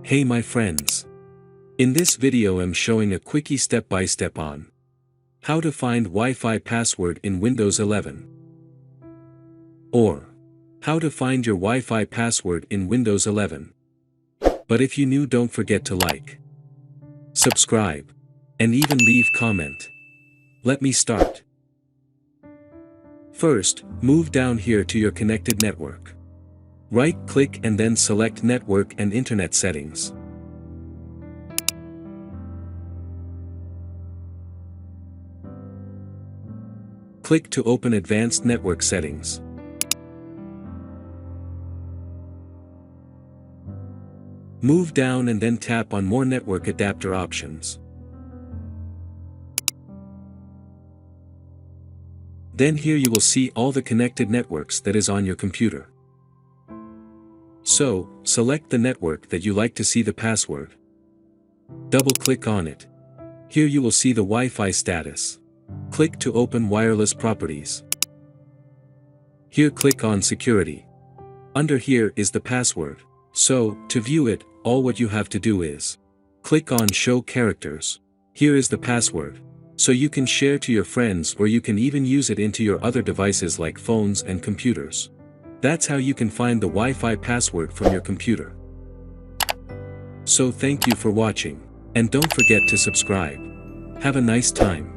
Hey my friends. In this video I'm showing a quickie step-by-step on how to find Wi-Fi password in Windows 11. Or how to find your Wi-Fi password in Windows 11. But if you new, don't forget to like, subscribe, and even leave comment. Let me start. First, move down here to your connected network. Right-click and then select Network and Internet Settings. Click to open Advanced Network Settings. Move down and then tap on More Network Adapter Options. Then here you will see all the connected networks that is on your computer. So, select the network that you like to see the password. Double-click on it. Here you will see the Wi-Fi status. Click to open Wireless Properties. Here click on Security. Under here is the password. So, to view it, all what you have to do is click on Show Characters. Here is the password. So you can share to your friends, or you can even use it into your other devices like phones and computers. That's how you can find the Wi-Fi password from your computer. So thank you for watching, and don't forget to subscribe. Have a nice time.